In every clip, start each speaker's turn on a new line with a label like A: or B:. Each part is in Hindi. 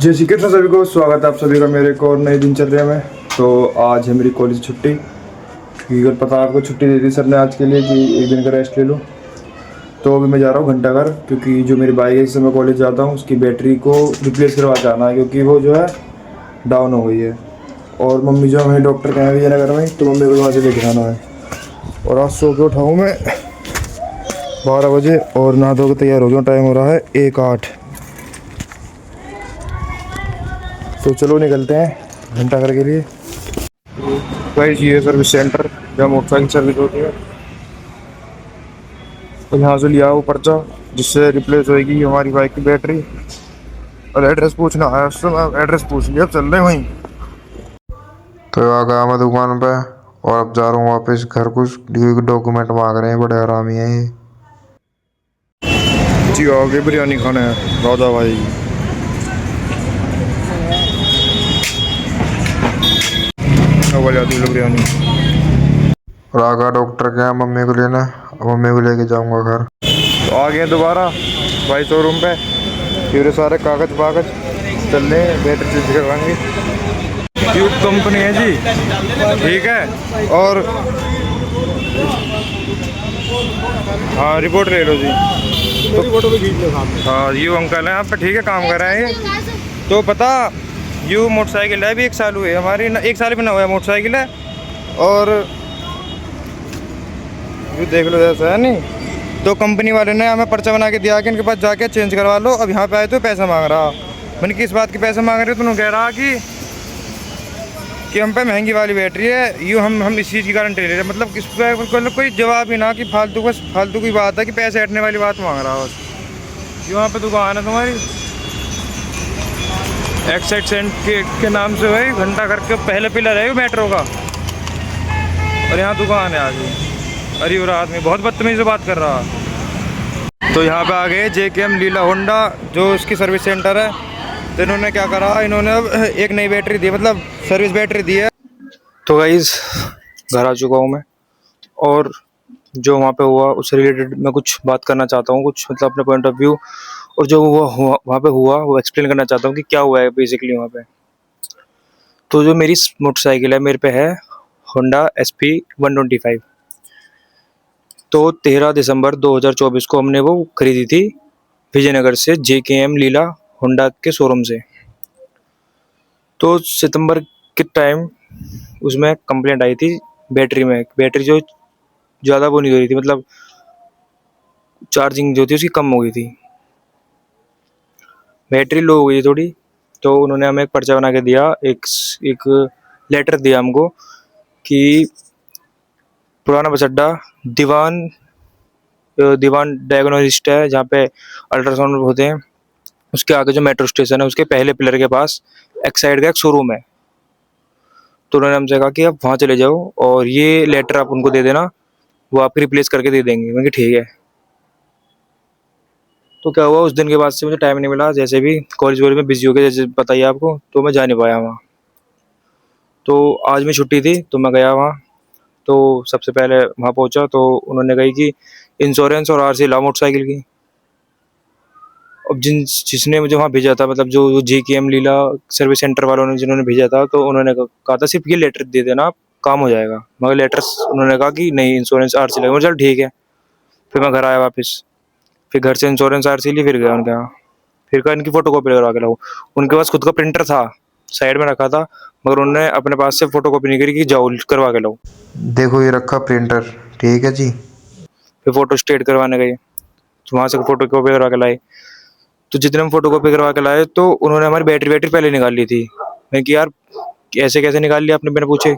A: जय श्री कृष्ण सभी को। स्वागत है आप सभी का मेरे को और नए दिनचर्या में। तो आज है मेरी कॉलेज छुट्टी, क्योंकि कल पता आपको छुट्टी दे दी सर ने आज के लिए कि एक दिन का रेस्ट ले लो। तो अभी मैं जा रहा हूँ घंटाघर, क्योंकि जो मेरी बाइक है जिससे मैं कॉलेज जाता हूँ उसकी बैटरी को रिप्लेस करवा के आना है, क्योंकि वो जो है डाउन हो गई है। और मम्मी जो हमें डॉक्टर के यहाँ विजयनगर में, तो मम्मी को वहाँ से लेके आना है। और आज सो के उठा हूँ मैं 12 बजे और नहा धो के तैयार हो गया। टाइम हो रहा है 1:08। तो चलो निकलते हैं घंटाघर के लिए। गाइस ये सर्विस सेंटर जहाँ मोटरसाइकिल सर्विस होती है। तो यहाँ से लिया वो पर्चा जिससे रिप्लेस होएगी हमारी बाइक की बैटरी। और एड्रेस पूछना है उससे, मैं एड्रेस पूछ लिया, अब चल रहे हैं वहीं। तो आ गया मैं दुकान पे और अब जा रहा हूँ वापस घर। कुछ डॉक्यूमेंट मांग रहे हैं, बड़े हरामी हैं ये। जी आगे बिरयानी खाना है राधा भाई। बिरयानी और आगा डॉक्टर के यहाँ मम्मी को लेना। मम्मी को लेके जाऊंगा घर। तो आ गए दोबारा भाई शोरूम पे। फिर सारे कागज वागज चल रहे हैं, बैटरी चेंज करवाएंगे। ट्यूब कंपनी है जी, ठीक है। और हाँ रिपोर्ट ले लो जी। तो हाँ यू अंकल है यहाँ पे, ठीक है, काम कर रहे हैं। तो पता यू मोटरसाइकिल है, अभी 1 साल हुए हमारी, 1 साल भी ना हुआ है मोटरसाइकिल है। और ये देख लो जैसा है नहीं। तो कंपनी वाले ने हमें पर्चा बना के दिया कि इनके पास जाके चेंज करवा लो। अब यहाँ पे आए तो पैसा मांग रहा। मैंने किस बात के पैसे मांग रहे, तो उन्होंने कह रहा कि हम पे महंगी वाली बैटरी है, यूँ हम इस चीज़ की गारंटी ले रहे हैं। मतलब किस पर कोई जवाब ही ना, कि फालतू की बात है कि पैसे हटने वाली बात मांग रहा बस। यहाँ पे दुकान है तुम्हारी एक्साइड सेंट के नाम से भाई, घंटाघर के पहले पिलर है मेट्रो का। और यहाँ दुकान है आगे। अरे और आदमी बहुत बदतमीजी से बात कर रहा। तो यहाँ पे आ गए JKM लीला होंडा, जो इसकी सर्विस सेंटर है। तो इन्होंने क्या करा, इन्होंने अब एक नई बैटरी दी, मतलब सर्विस बैटरी दी है। तो गाइस घर आ चुका हूँ मैं, और जो वहाँ पे हुआ उससे रिलेटेड मैं कुछ बात करना चाहता हूँ, कुछ मतलब अपने पॉइंट ऑफ व्यू। और जो वहाँ पे हुआ वो एक्सप्लेन करना चाहता हूँ कि क्या हुआ है बेसिकली वहाँ पे। तो जो मेरी मोटरसाइकिल है, मेरे पे है होंडा SP 125। तो 13 दिसंबर 2024 को हमने वो खरीदी थी विजयनगर से, JKM लीला होंडा के शोरूम से। तो सितंबर के टाइम उसमें कंप्लेंट आई थी बैटरी में। बैटरी जो ज़्यादा वो नहीं हो रही थी, मतलब चार्जिंग जो थी उसकी कम हो गई थी, बैटरी लो हो गई थोड़ी। तो उन्होंने हमें एक पर्चा बना के दिया, एक लेटर दिया हमको कि पुराना बस अड्डा दीवान डायग्नोस्टिस्ट है, जहाँ पे अल्ट्रासाउंड होते हैं, उसके आगे जो मेट्रो स्टेशन है उसके पहले पिलर के पास एक्साइड का एक शोरूम है। तो उन्होंने हमसे कहा कि आप वहाँ चले जाओ और ये लेटर आप उनको दे देना, वो आपकी रिप्लेस करके दे देंगे। मैंने कहा ठीक है। तो क्या हुआ, उस दिन के बाद से मुझे टाइम नहीं मिला, जैसे भी कॉलेज वॉलेज में बिजी हो गया, जैसे बताइए आपको, तो मैं जा नहीं पाया वहाँ। तो आज मैं छुट्टी थी तो मैं गया वहाँ। तो सबसे पहले वहाँ पहुँचा तो उन्होंने कही कि इंश्योरेंस और RC लाओ मोटरसाइकिल की। अब जिसने मुझे वहाँ भेजा था, मतलब जो JKM लीला सर्विस सेंटर वालों ने जिन्होंने भेजा था, तो उन्होंने कहा था सिर्फ ये लेटर दे देना, आप काम हो जाएगा। मगर लेटर उन्होंने कहा कि नहीं, इंश्योरेंस RC लगेगा। चल ठीक है। फिर मैं घर आया वापस, फिर घर से इंश्योरेंस RC ली, फिर गया उनके यहाँ। फिर कहा इनकी फ़ोटो कॉपी करवा के लाओ। उनके पास खुद का प्रिंटर था, साइड में रखा था, मगर उन्होंने अपने पास से फ़ोटो कॉपी नहीं करी कि जाओ करवा के लाओ। देखो ये रखा प्रिंटर, ठीक है जी। फिर फ़ोटो स्टेट करवाने गए, तो वहाँ से फ़ोटो कॉपी करवा के लाए। तो जितने हम फोटो कॉपी करवा के लाए, तो उन्होंने हमारी बैटरी पहले निकाल ली थी। मैंने कि यार ऐसे कैसे निकाल लिया आपने, मैंने पूछे।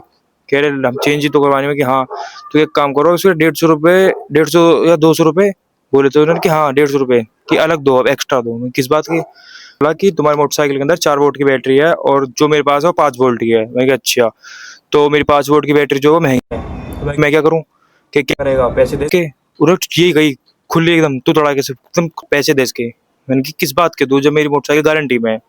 A: कह रहे हम चेंज ही तो करवाने में। कि हाँ तो एक काम करो, उसके 150 या 200 रुपये बोले थे उन्होंने। कि हाँ 150 रुपये की अलग दो, अब एक्स्ट्रा दो। मैं किस बात की? बोला कि तुम्हारी मोटरसाइकिल के अंदर 4 वोल्ट की बैटरी है और जो मेरे पास है वो 5 वोल्ट की है। मैंने कहा अच्छा, तो मेरी 5 वोल्ट की बैटरी जो है महंगी है, तो मैं क्या करूँ? कि क्या करेगा, पैसे दे के? उन्होंने यही गई खुली एकदम, तू तड़ाके से तुम पैसे दे के। मैंने कि किस बात के दूं, जब मेरी मोटरसाइकिल गारंटी में है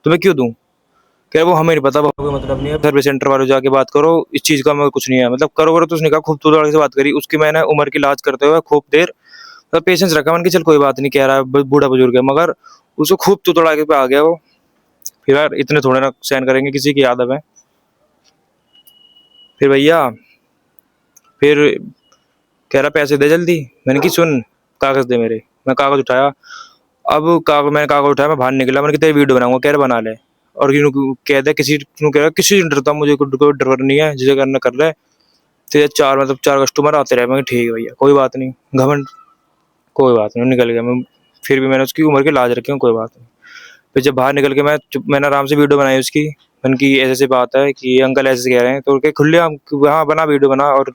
A: तो मैं क्यों दूं? कह रहे वो हमें नहीं पता, कोई मतलब नहीं है, सर्विस सेंटर वालों जाके बात करो, इस चीज़ का हमें कुछ नहीं है। मतलब करो तो उसने कहा खूब तू से बात करी उसकी। मैंने उम्र की लाज करते हुए खूब देर मतलब पेशेंस रखा। मैंने कि चल कोई बात नहीं, कह रहा है बूढ़ा बुजुर्ग है, मगर उसको खूब तू तड़ाके पे आ गया वो। फिर यार इतने थोड़े ना सहन करेंगे, किसी की आदत है। फिर भैया फिर कह रहा पैसे दे जल्दी। मैंने कि सुन, कागज दे मेरे। मैं कागज उठाया। अब मैंने कागज उठाया, मैं बाहर निकला। मैंने कि तेरी वीडियो बनाऊंगा। कह रहा बना ले। और कह दे किसी कह रहा किसी से नहीं डरता, मुझे कोई डर नहीं है, जिसे करना कर ले। तेरे चार मतलब चार कस्टमर आते रहे। मैं ठीक है भैया, कोई बात नहीं, घमंड कोई बात नहीं, निकल गया मैं। फिर भी मैंने उसकी उम्र के लाज रखे हूँ, कोई बात नहीं। फिर जब बाहर निकल के मैंने आराम से वीडियो बनाई उसकी। मैंने की ऐसे ऐसे बात है कि अंकल ऐसे कह रहे हैं, तो उनके खुले हम हाँ बना, वीडियो बना और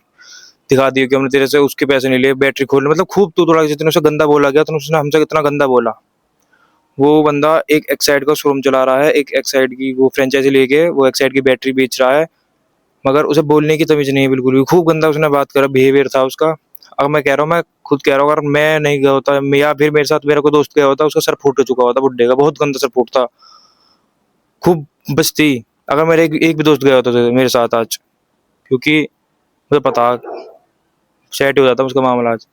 A: दिखा दिया कि हमने तेरे से उसके पैसे नहीं लिए, बैटरी खोलने मतलब खूब तू थोड़ा जितने उसे गंदा बोला गया, तो उसने हमसे कितना गंदा बोला। वो बंदा एक एक्साइड का शोरूम चला रहा है, एक एक्साइड की वो फ्रेंचाइजी लेके वो एक्साइड की बैटरी बेच रहा है, मगर उसे बोलने की तमीज नहीं है बिल्कुल भी। खूब गंदा उसने बात करा, बिहेवियर था उसका। अब मैं कह रहा हूँ, मैं खुद कह रहा हूँ, अगर मैं नहीं गया होता या फिर मेरे साथ मेरा कोई दोस्त गया होता, उसका सर फूट चुका होता बुड्ढे का, बहुत गंदा सर फूट था। खूब बचती अगर मेरे एक भी दोस्त गया होता तो मेरे साथ आज, क्योंकि मुझे पता सेट हो जाता उसका मामला आज।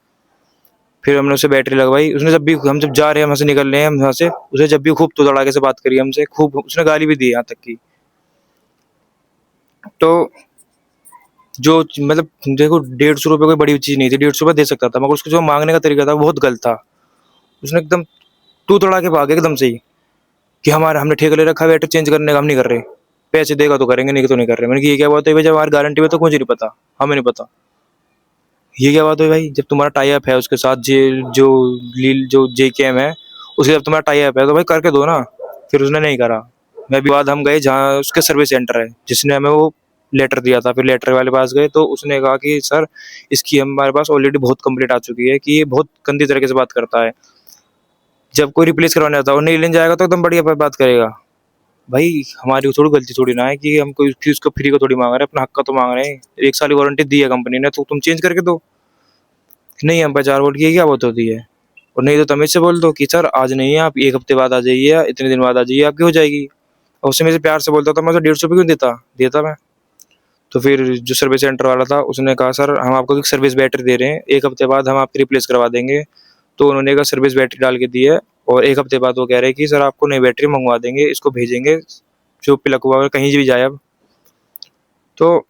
A: फिर हमने उसे बैटरी लगवाई। उसने जब भी हम जब जा रहे हैं, वहाँ से निकल रहे हैं हम वहाँ से, उसे जब भी खूब तो तड़ाके से बात करी हमसे, खूब उसने गाली भी दी यहाँ तक की। तो जो मतलब देखो, 150 रुपये कोई बड़ी चीज नहीं थी, 150 रुपये दे सकता था, मगर उसको जो मांगने का तरीका था वो बहुत गलत था। उसने एकदम तू तड़ा के भाग एकदम से ही कि हमारे हमने ठेका ले रखा है बैटरी चेंज करने का, हम नहीं कर रहे, पैसे देगा तो करेंगे, नहीं तो नहीं कर रहे। मैंने कि ये क्या बात है भाई, जब हमारी गारंटी में तो कुछ नहीं पता, हमें नहीं पता। ये क्या बात है भाई, जब तुम्हारा टाई अप है उसके साथ, जो JKM है, उसके जब तुम्हारा टाई अप है तो भाई करके दो ना। फिर उसने नहीं करा। मैं भी बाद हम गए जहाँ उसके सर्विस सेंटर है, जिसने हमें वो लेटर दिया था। फिर लेटर वाले पास गए तो उसने कहा कि सर, इसकी हमारे पास ऑलरेडी बहुत कंप्लेंट आ चुकी है कि ये बहुत गंदी तरीके से बात करता है। जब कोई रिप्लेस करवाने आता है और नहीं लेने जाएगा तो एकदम बढ़िया बात करेगा। भाई हमारी थोड़ी गलती थोड़ी ना है कि हम कोई चीज को फ्री को थोड़ी मांग रहे हैं, अपना हक का तो मांग रहे हैं। 1 साल की वारंटी दी है कंपनी ने, तो तुम चेंज करके दो। नहीं, हम पे 4 वोल्ट की क्या बात होती है। और नहीं तो तमीज से बोल दो कि सर आज नहीं है, आप 1 हफ्ते बाद आ जाइए या इतने दिन बाद आ जाइए, आपकी हो जाएगी। और उससे मेरे से प्यार से बोलता था, मैं उसे 150 रुपये क्यों देता देता मैं। तो फिर जो सर्विस सेंटर वाला था उसने कहा, सर हम आपको एक सर्विस बैटरी दे रहे हैं, 1 हफ्ते बाद हम आपकी रिप्लेस करवा देंगे। तो उन्होंने एक सर्विस बैटरी डाल के दी है, और 1 हफ्ते बाद वो कह रहे हैं कि सर आपको नई बैटरी मंगवा देंगे, इसको भेजेंगे जो पिलक हुआ अगर कहीं भी जाए अब। तो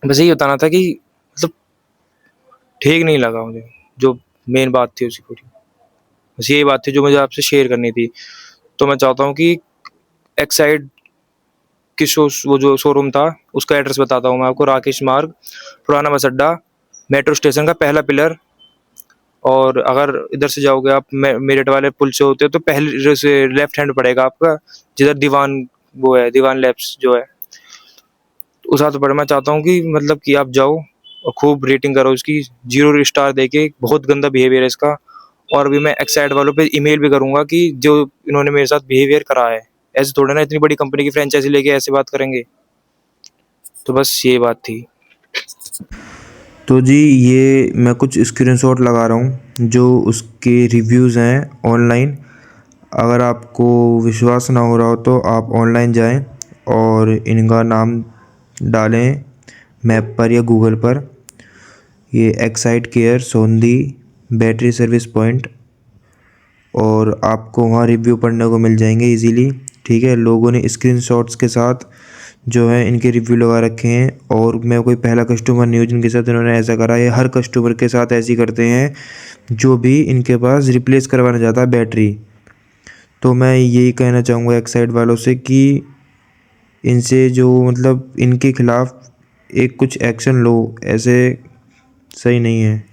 A: बस यही बताना था कि मतलब ठीक नहीं लगा मुझे, जो मेन बात थी उसकी पूरी। बस यही बात थी जो मुझे आपसे शेयर करनी थी। तो मैं चाहता हूँ कि एक्साइड की वो जो शोरूम था उसका एड्रेस बताता हूँ मैं आपको। राकेश मार्ग, पुराना बस अड्डा, मेट्रो स्टेशन का पहला पिलर। और अगर इधर से जाओगे आप मेरठ वाले पुल से होते हो तो पहले से लेफ्ट हैंड पड़ेगा आपका, जिधर दीवान वो है, दीवान लैब्स जो है, उस हाथ पर। मैं चाहता हूँ कि मतलब कि आप जाओ और खूब रेटिंग करो उसकी, 0 स्टार देके। बहुत गंदा बिहेवियर है इसका। और अभी मैं एक्साइड वालों पे ईमेल भी करूंगा कि जो इन्होंने मेरे साथ बिहेवियर करा है, ऐसे थोड़ा ना इतनी बड़ी कंपनी की फ्रेंचाइजी लेके ऐसे बात करेंगे। तो बस ये बात थी।
B: तो जी ये मैं कुछ स्क्रीनशॉट लगा रहा हूँ जो उसके रिव्यूज़ हैं ऑनलाइन। अगर आपको विश्वास ना हो रहा हो तो आप ऑनलाइन जाएं और इनका नाम डालें मैप पर या गूगल पर। ये Exide care Sondhi battery service point, और आपको वहाँ रिव्यू पढ़ने को मिल जाएंगे इजीली। ठीक है, लोगों ने स्क्रीनशॉट्स के साथ जो है इनके रिव्यू लगा रखे हैं, और मैं कोई पहला कस्टमर नहीं हूँ जिनके साथ इन्होंने ऐसा करा। ये हर कस्टमर के साथ ऐसे ही करते हैं जो भी इनके पास रिप्लेस करवाना चाहता है बैटरी। तो मैं यही कहना चाहूँगा एक्साइड वालों से कि इनसे जो मतलब इनके खिलाफ़ एक कुछ एक्शन लो, ऐसे सही नहीं है।